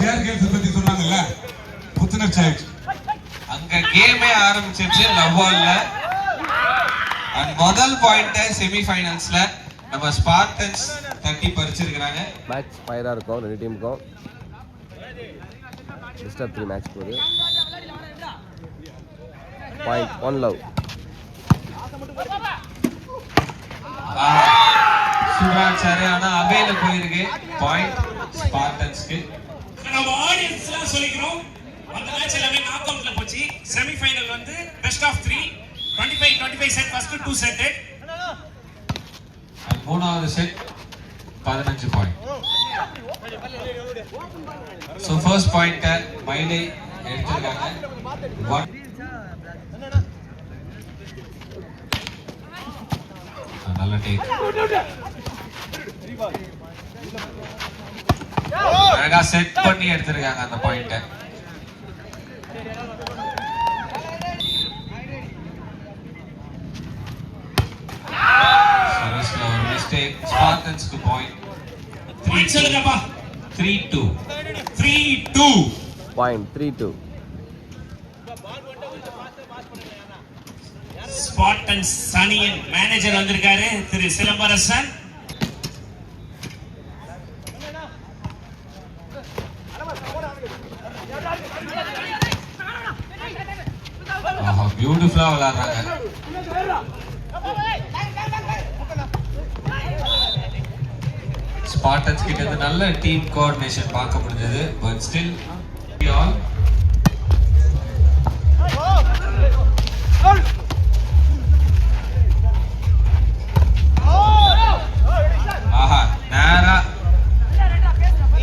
Rare games பத்தி சொன்னாங்கல்ல, புத்துணர்ச்சி ஆயிடுச்சு. அங்க கேமே ஆரம்பிச்சிருச்சு லவ் பால்ல. அண்ட் முதல் பாயிண்ட் செமி ஃபைனல்ஸ்ல நம்ம ஸ்பார்டன்ஸ் தட்டி பறிச்சிருக்காங்க. மேட்ச் ஃபயரா இருக்கும் ரெண்டு டீமுக்கும். டிஸ்டர்ப் 3 மேட்ச் போகுது. Point 1 love. சுராஜ் சார் ஆனா அவேல போயிருக்கு. பாயிண்ட் ஸ்பார்டன்ஸ்க்கு. நம்ம ஆடியன்ஸ்லாம் சொல்லிக்கிறோம், அந்த மேட்ச் எல்லாமே நாக் அவுட்ல போச்சு. செமி ஃபைனல் வந்து best of 3 25 set. First 2 set. மூணாவது set 15 point. So first point மைலே எடுத்துட்டாங்க. நல்ல டேக். அழகா செட் பண்ணி எடுத்துட்டாங்க அந்த பாயிண்ட். சர்வீஸ்ல ஒரு மிஸ்டேக். ஸ்பார்டன்ஸ்க்கு பாயிண்ட். 3 சொல்லுங்கப்பா. 3-2. 3-2. பாயிண்ட் 3-2. ஸ்பார்டன்ஸ் சனியன் மேனேஜர் வந்திருக்காரு திரு சிலம்பரசன். பியூட்டிஃபுல்லா விளையாடுறாங்க. ஸ்பார்டன்ஸ் கிட்ட இருந்து நல்ல டீம் கோஆர்டினேஷன் பார்க்க முடிஞ்சது. பட் ஸ்டில் ஆல் ஆஹா நேரா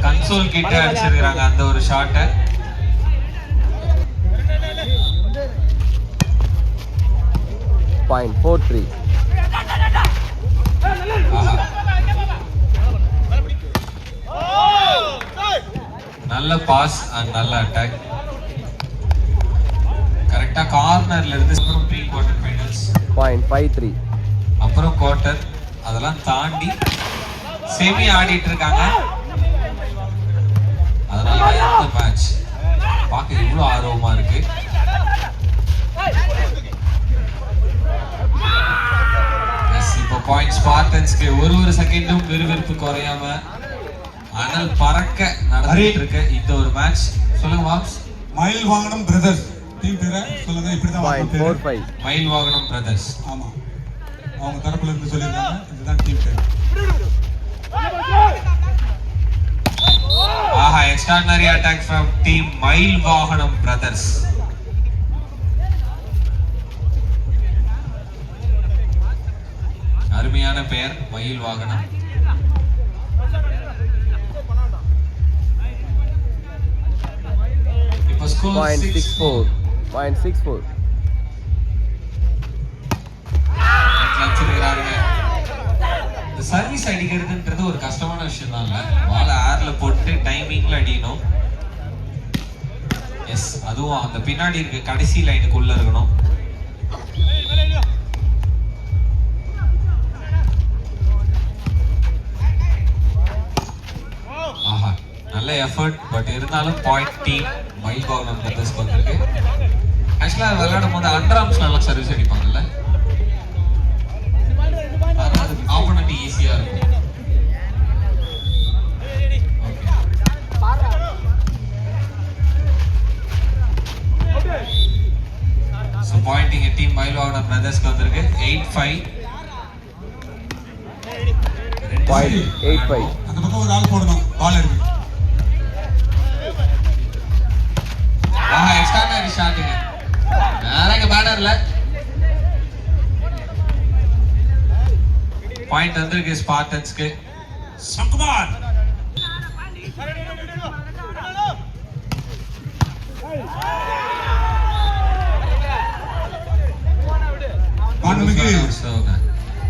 கன்சோல் கிட்ட அடிச்சிருக்காங்க அந்த ஒரு ஷாட். பாயிண்ட் 4-3. நல்ல பாஸ் அண்ட் நல்ல அட்டாக். கரெக்டா கார்னர்ல இருந்து ப்ரீ குவார்டர் ஃபைனல்ஸ். பாயிண்ட் 5-3. அப்புறம் குவார்டர் அதெல்லாம் தாண்டி செமி ஆடிட்டு இருக்காங்க. அதனால இந்த மேட்ச் பார்க்க இவ்வளவு ஆர்வமா இருக்கு. இப்போ பாயிண்ட் ஸ்பார்டன்ஸ்க்கு ஒரு செகண்டும் விறுவிறுப்பு குறையாம அனல் பறக்க நடந்துட்டு இருக்கு இந்த ஒரு மேட்ச். சொல்லுங்க வாப்ஸ். மயில் வாகனம் பிரதர்ஸ் டீம் பேரை சொல்லுங்க. இப்படிதான் பாயிண்ட் 4-5. மயில் வாகனம் பிரதர்ஸ். ஆமா, அவங்க தரப்புல இருந்து சொல்லிருக்காங்க. இதுதான் டீம் பேர். ஆஹா எக்ஸ்ட்ராடினரி அட்டாக் ஃப்ரம் டீம் மயில் வாகனம் பிரதர்ஸ். அருமையான பெயர் மயில் வாகனம். இப்போ ஸ்கோர் 6-4. பாயிண்ட் 6-4. இந்த சர்வீஸ் அடிக்கிறதுன்றது ஒரு கஷ்டமான விஷயம் தான் இல்ல. பால் ஏர்ல போட்டு டைமிங்ல அடிக்கணும். எஸ், அதுவும் அந்த பின்னாடி இருக்க கடைசி லைனுக்குள்ள இருக்கணும். ஆஹா நல்ல எஃபர்ட். பட் இருந்தாலும் பாயிண்ட் டீம் மயில் வாகனம் பிரதர்ஸ் வந்திருக்கு. ஆக்சுவலா விளையாடும் போது அண்டர் ஆர்ம்ஸ் நல்லா சர்வீஸ் அடிப்பாங்கல்ல, ஆப்போனன்ட் ஈஸியா இருக்கும். சோ பாயிண்டிங் டீம் மயில் வாகனம் பிரதர்ஸ்க்கு வந்திருக்கு. 8-5. பாயிண்ட் 8-5. அந்த பக்கம் ஒரு ஆள் போடணும். பால் இருக்கு. ஆஹா எக்ஸ்ட்ராடினரி ஷாட்டுங்க. நேரங்க பேனர்ல பாயிண்ட் வந்திருக்கு ஸ்பார்டன்ஸ்க்கு. சம்குமார்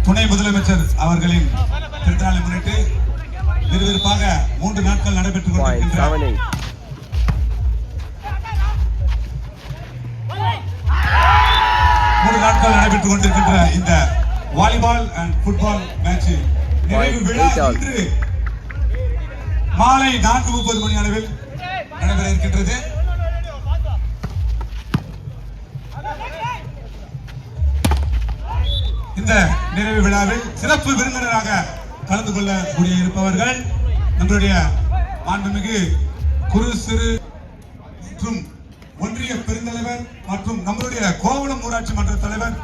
துணை முதலமைச்சர் அவர்களின் திருநாளை முன்னிட்டு விறுவிறுப்பாக 3 நாட்கள் நடைபெற்றுக் கொண்டிருக்கின்ற 3 நாட்கள் நடைபெற்றுக் கொண்டிருக்கின்ற இந்த வாலிபால் அண்ட் ஃபுட்பால் மேட்ச் நிறைவு விழா இன்று மாலை 4:30 மணி அளவில் நடைபெற இருக்கின்றது. இந்த நிறைவு விழாவில் சிறப்பு விருந்தினராக கலந்து கொள்ளக்கூடிய இருப்பவர்கள் நம்மளுடைய மாண்புமிகு குறு சிறு மற்றும் ஒன்றிய பெருந்தலைவர் மற்றும் நம்மளுடைய கோவளம் ஊராட்சி மன்ற தலைவர்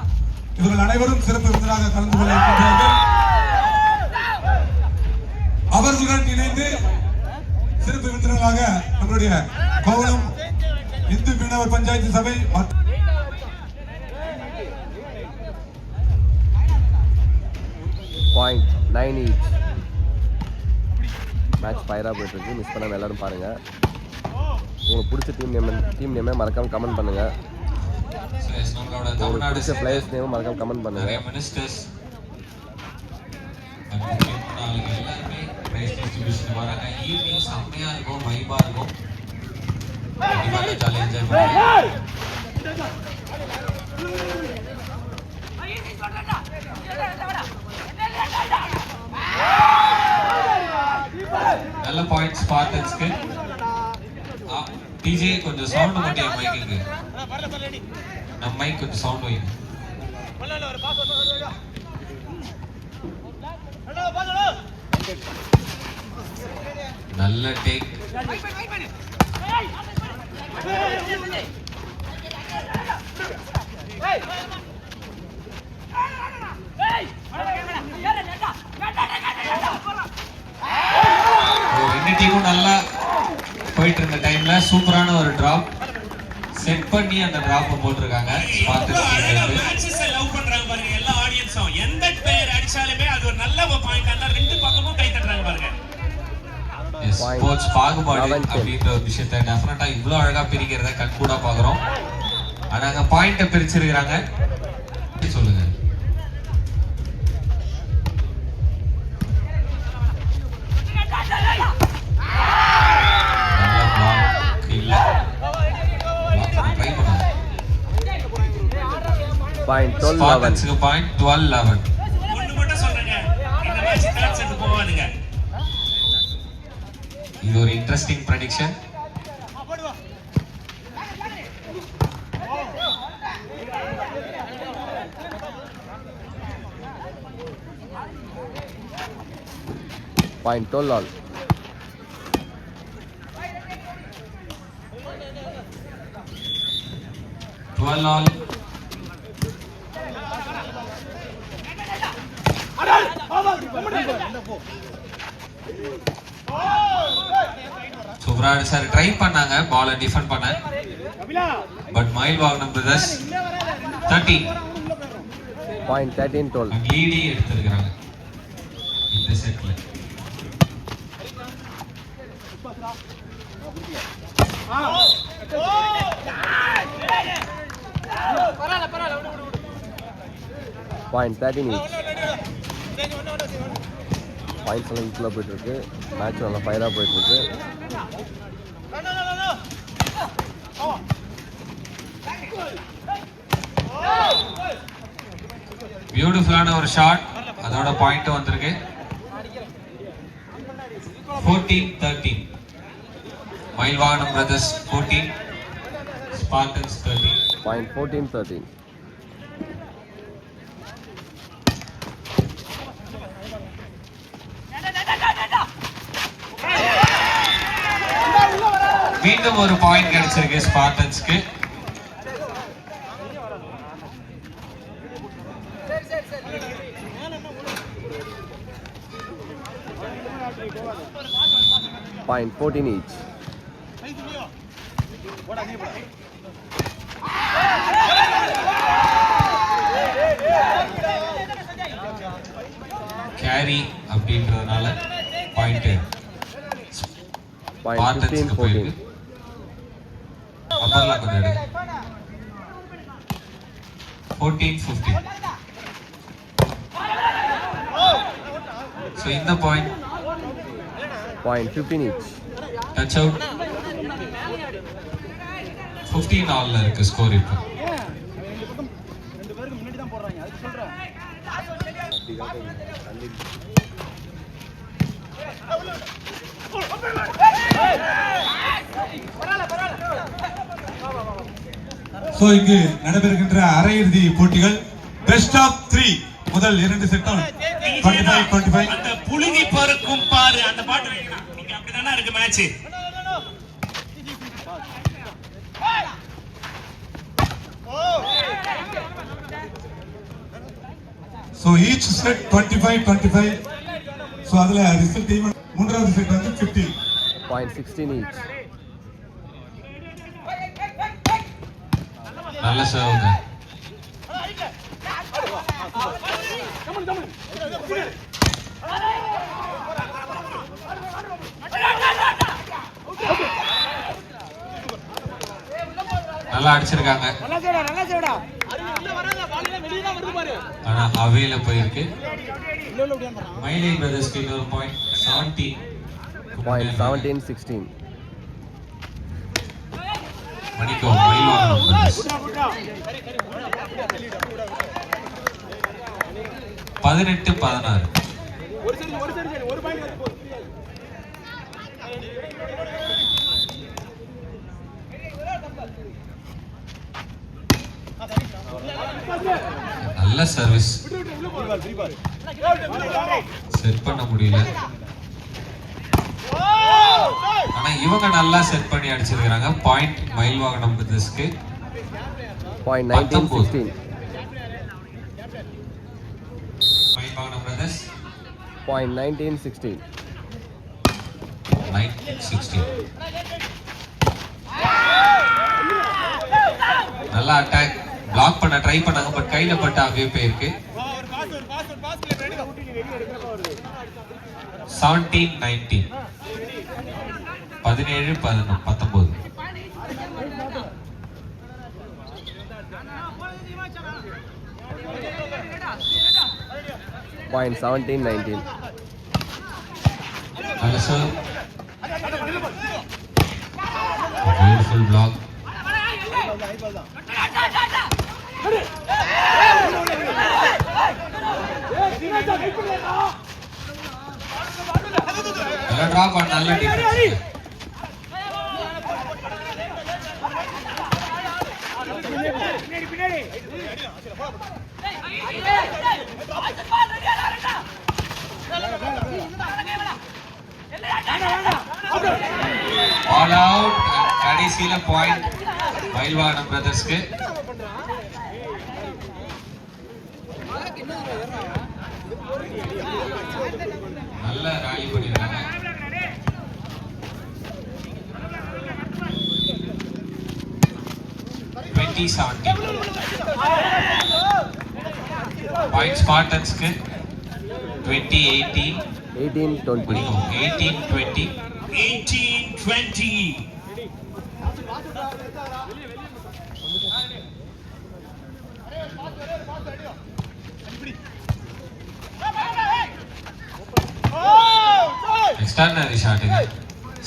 இவர்கள் அனைவரும் சிறப்பு விருந்தினராக கலந்து கொள்ள இருக்கின்றார்கள். அவர்களுடன் இணைந்து சிறப்பு விருந்தினராக நம்மளுடைய கோவளம் இந்து மீனவர் பஞ்சாயத்து சபை .9 each. மேட்ச் ஃபயராக போயிட்டுருக்கு. மிஸ் பண்ணாமல் எல்லாரும் பாருங்கள். உங்களுக்கு பிடிச்ச டீம் நேமே மறக்காமல் கமெண்ட் பண்ணுங்கள். உங்களுக்கு பிடிச்ச பிளேயர்ஸ் நேமும் மறக்காமல் கமெண்ட் பண்ணுங்கள். மினிஸ்டர்ஸ் எல்லாருமே பிரைஸ் டிஸ்ட்ரிபியூஷன் வராங்க. ஈவினிங் செம்மையாக இருக்கும், வைபாக இருக்கும். கண்டிப்பாக ஜாலியாக என்ஜாய் பண்ணுங்க. நல்ல பாயிண்ட் ஸ்பார்டன்ஸ்க்கு. டிஜே கொஞ்சம் சவுண்ட் மட்டும் என் மைக்குக்கு. நம்ம மைக் கொஞ்சம் சவுண்ட் வைங்க. நல்ல டேக். ரெண்டு டீமும் நல்லா போயிட்டு இருந்த டைம்ல சூப்பரான ஒரு டிராப் செட் பண்ணி அந்த டிராப்பை போட்டிருக்காங்க. மேட்சஸ் லவ் பண்றாங்க பாருங்க எல்லா ஆடியன்ஸும். எந்த பிளேயர் அடிச்சாலுமே அது ஒரு நல்ல பாயிண்ட். அந்த ரெண்டு பக்கமும் கை தட்டுறாங்க பாருங்க. ஸ்போர்ட்ஸ் பாகுபாடு அப்படின்ற ஒரு விஷயத்தை டெஃபினட்டா இவ்வளோ அழகா பிரிக்கிறத கண்கூடா பாக்குறோம். ஆனா அங்க பாயிண்ட பிரிச்சிருக்காங்க. சொல்லுங்க. Point 12-11. ஒன்னு மட்டும் சொல்றேங்க, இந்த மேட்ச் தேர்ட் செட் போவானுங்க. இது ஒரு இன்ட்ரஸ்டிங் ப்ரெடிக்ஷன். Point 12-all. சூப்பராக சார் ட்ரை பண்ணாங்க பாலை டிஃபெண்ட் பண்ண. பட் மயில் வாகனம் பிரதர்ஸ் 30. Point 13-12. லீடி எடுத்திருக்காங்க இந்த செட்ல. Point 13 each. பாயிண்ட்ஸ் எல்லாம் ஈக்குவலாக போயிட்டுருக்கு. மேட்ச் நல்லா ஃபயராக போயிட்டுருக்கு. பியூட்டிஃபுல்லான ஒரு ஷாட். அதோட பாயிண்ட் வந்திருக்கு. 14-13. மயில் வாகனம் பிரதர்ஸ் 14, ஸ்பார்டன்ஸ் 13. Point 14-13. மீண்டும் ஒரு பாயிண்ட் கிடைச்சிருக்கு ஸ்பார்டன்ஸ்க்கு. Point 14 each. கேரி அப்படின்றதுனால பாயிண்ட் Point ஸ்பார்டன்ஸ்க்கு 15-14. போயிருக்கு. அப்பர்லாம் கொஞ்சம் எடுங்க. 14-15. So இந்த point Point 15 each. Touch out. 15 ஆல்ல இருக்கு ஸ்கோர் இப்போ. சோ இங்கு நடைபெறுகின்ற அரையிறுதி போட்டிகள் பெஸ்ட் ஆஃப் 3 முதல் 2 செட்டும் 25-25. அந்த புழுதி பறக்கும் பாரு அந்த பாட்டு வைக்கலாம். நீங்க அப்படிதானே இருக்கு match. So each set 25-25. So அதுல ரிசல்ட் ஈவன் மூன்றாவது செட் வந்து 50. Point 16 each. நல்ல சர்வுங்க. நல்லா அடிச்சிருக்காங்க. ஆனா அவேல போயிருக்கு. மைலே பிரதர்ஸ்க்கு இன்னொரு பாயிண்ட் 17. Point 17-16. மணிக்கோ மயில் வாங்கணும். 18-16. நல்ல சர்வீஸ் செட் பண்ண முடியல. ஆனா இவங்க நல்லா செட் பண்ணி அடிச்சிருக்காங்க. பாயிண்ட் மயில் வாகனம் பிரதர்ஸ்க்கு. Point 19-16. மயில் வாகனம் பிரதர்ஸ் Point 19-16. 19-16. நல்லா அட்டாக் பிளாக் பண்ண ட்ரை பண்ணாங்க. பட் கையில பட்ட அவே போயிருக்கு. 17-19. 17-19. Point 17-19. Hello sir. Beautiful block. நல்ல டிராப் ஆன் நல்ல டிஃபென்ஸ். All out. கடைசில பாயிண்ட் மயில்வாகனம் பிரதர்ஸ்க்கு. நல்ல ராலி பண்ணிருக்காங்க. பாயிண்ட் ஸ்பார்டன்ஸ்க்கு 20-18. 18-20. 18-20. 18-20. எக்ஸ்ட்ரானரி ஷாட்டுங்க.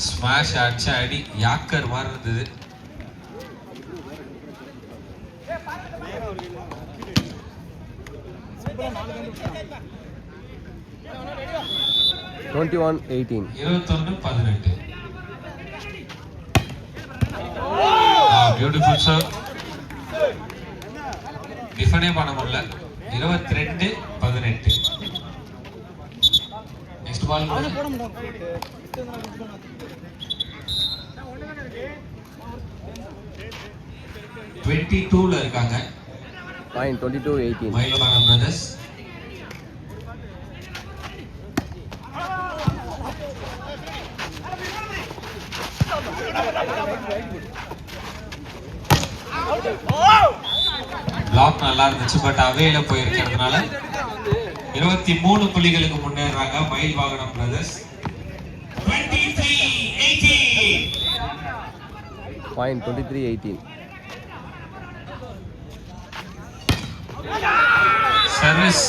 ஸ்மாஷ் அடிச்ச அடி யாக்கர் மாதிரி இருந்தது. Twenty-one 18. 21-18. Beautiful sir. டிஃபனே பண்ண முடியல. 22-18. நெக்ஸ்ட் பால் 22ல இருக்காங்க. Point 22-18. மயில்வாகனம் பிரதர்ஸ். பிளாக் நல்லா இருந்துச்சு. பட் அவேல போயிருக்கிறதுனால 23 புள்ளிகளுக்கு முன்னேறாங்க மயில்வாகனம் பிரதர்ஸ். 23-18. Point 23-18. சர்வீஸ்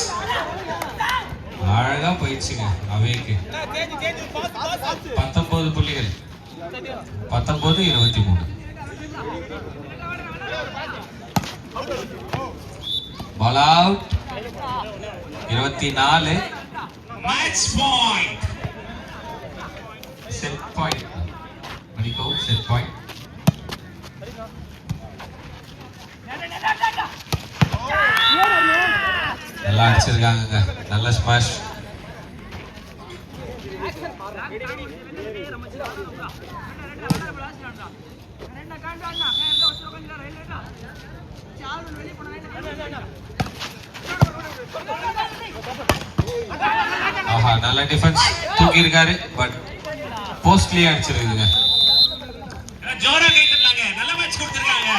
அழகா போயிடுச்சுங்க அவேக்கு. 19 புள்ளிகள். 19-23. Ball out. 24. Match point. Set point. மணிக்கோ செட் பாயிண்ட். நல்லா அடிச்சிருக்காங்க, நல்ல ஸ்மாஷ். ஆஹா, நல்ல டிஃபென்ஸ் தூக்கி இருக்காரு, பட் போஸ்ட்லயே அடிச்சிருக்குதுங்க. ஜோரா கைத்தட்டலாங்க, நல்ல மேட்ச் கொடுத்திருக்காங்க.